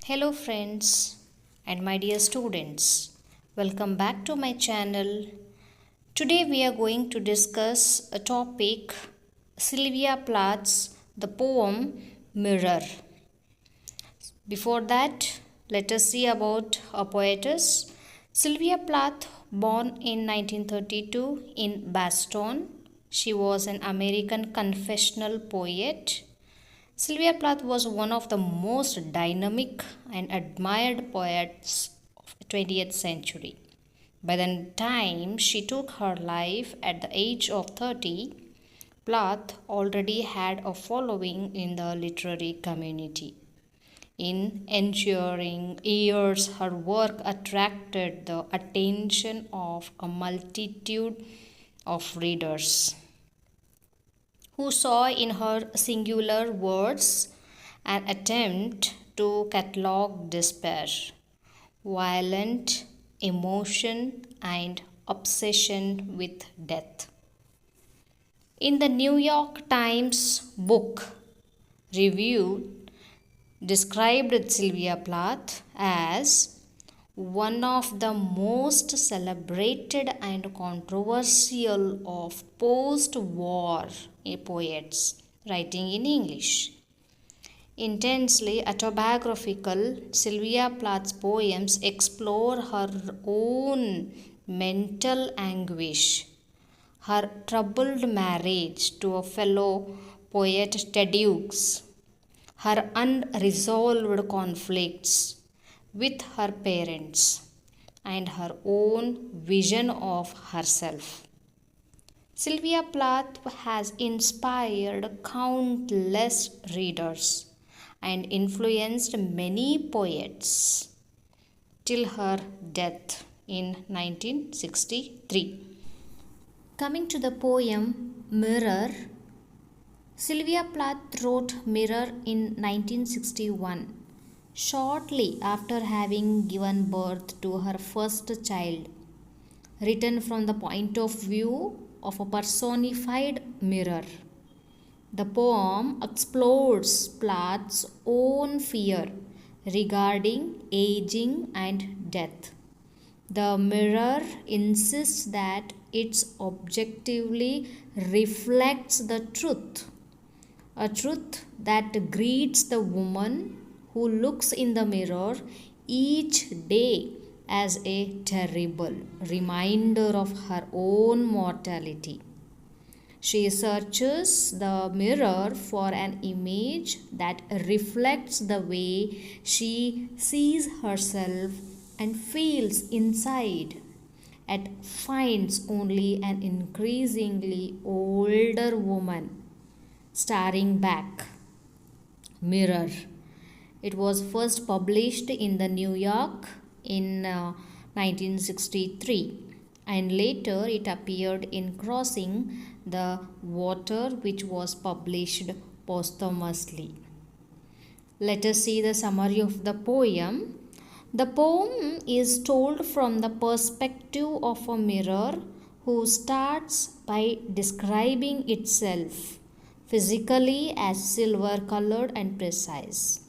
Hello friends and my dear students. Welcome back to my channel. Today we are going to discuss a topic Sylvia Plath's the poem Mirror. Before that, let us see about a poetess. Sylvia Plath, born in 1932 in Boston. She was an American confessional poet. Sylvia Plath was one of the most dynamic and admired poets of the 20th century. By the time she took her life at the age of 30, Plath already had a following in the literary community. In ensuing years, her work attracted the attention of a multitude of readers who saw in her singular words an attempt to catalogue despair, violent emotion, and obsession with death. In the New York Times book review, described Sylvia Plath as one of the most celebrated and controversial of post-war poets writing in English. Intensely autobiographical, Sylvia Plath's poems explore her own mental anguish, her troubled marriage to a fellow poet Ted Hughes, her unresolved conflicts with her parents, and her own vision of herself. Sylvia Plath has inspired countless readers and influenced many poets till her death in 1963. Coming to the poem Mirror, Sylvia Plath wrote Mirror in 1961, shortly after having given birth to her first child. Written from the point of view of a personified mirror, the poem explores Plath's own fear regarding aging and death. The mirror insists that it objectively reflects the truth, a truth that greets the woman who looks in the mirror each day as a terrible reminder of her own mortality. She searches the mirror for an image that reflects the way she sees herself and feels inside, and finds only an increasingly older woman staring back. Mirror. It was first published in the New York in 1963, and later it appeared in Crossing the Water, which was published posthumously. Let us see the summary of the poem. The poem is told from the perspective of a mirror who starts by describing itself physically as silver colored and precise.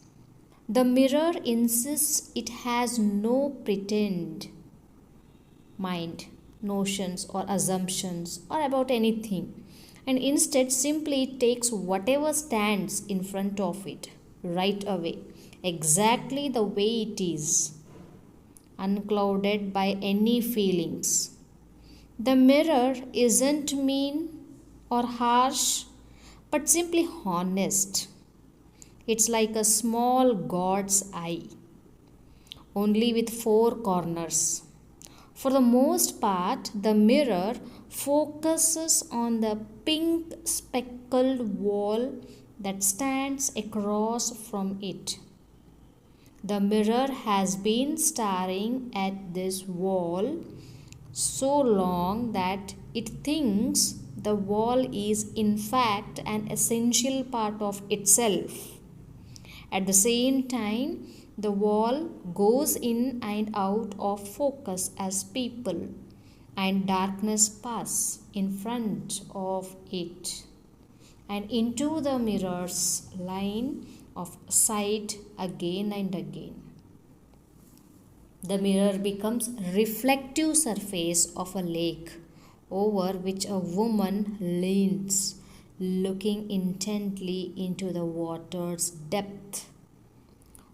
The mirror insists it has no pretend mind, notions, or assumptions or about anything, and instead simply takes whatever stands in front of it right away, exactly the way it is, unclouded by any feelings. The mirror isn't mean or harsh, but simply honest. It's like a small God's eye, only with four corners. For the most part, the mirror focuses on the pink speckled wall that stands across from it. The mirror has been staring at this wall so long that it thinks the wall is in fact an essential part of itself. At the same time, the wall goes in and out of focus as people and darkness pass in front of it and into the mirror's line of sight again and again. The mirror becomes reflective surface of a lake over which a woman leans, looking intently into the water's depth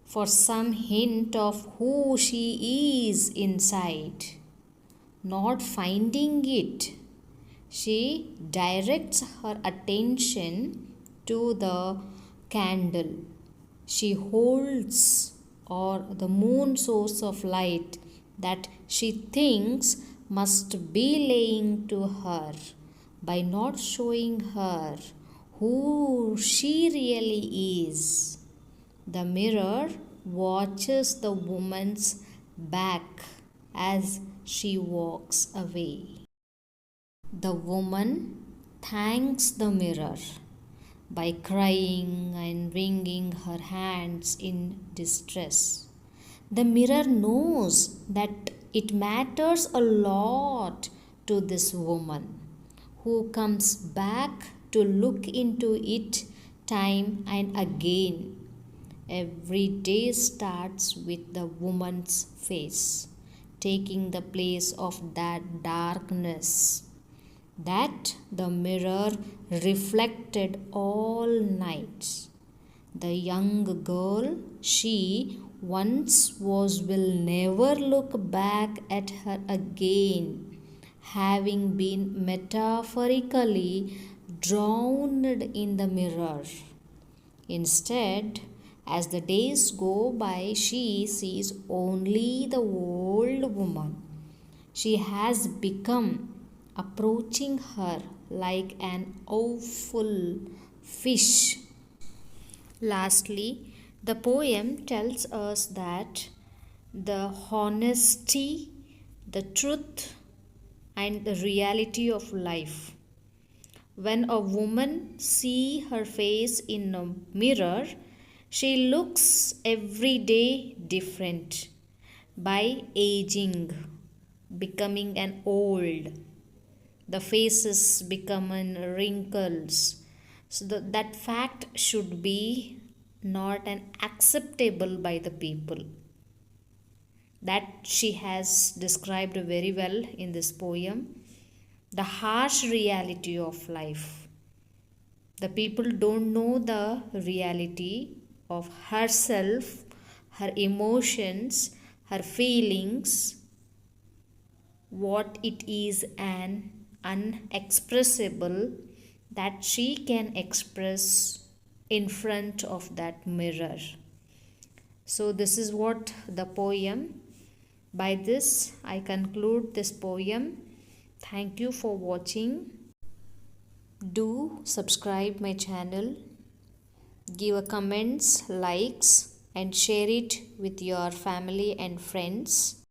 for some hint of who she is inside. Not finding it, she directs her attention to the candle she holds or the moon source of light that she thinks must be laying to her by not showing her who she really is. The mirror watches the woman's back as she walks away. The woman thanks the mirror by crying and wringing her hands in distress. The mirror knows that it matters a lot to this woman who comes back to look into it time and again. Every day starts with the woman's face, taking the place of that darkness that the mirror reflected all night. The young girl she once was will never look back at her again, having been metaphorically drowned in the mirror. Instead, as the days go by, she sees only the old woman she has become, approaching her like an awful fish. Lastly, the poem tells us that the honesty, the truth, and the reality of life. When a woman see her face in a mirror, she looks every day different by aging, becoming an old. The faces become wrinkles. So that fact should be not an acceptable by the people. That she has described very well in this poem. The harsh reality of life. The people don't know the reality of herself, her emotions, her feelings, what it is an unexpressible that she can express in front of that mirror. So this is what the poem. By this I conclude this poem. Thank you for watching. Do subscribe my channel, give a comments, likes, and share it with your family and friends.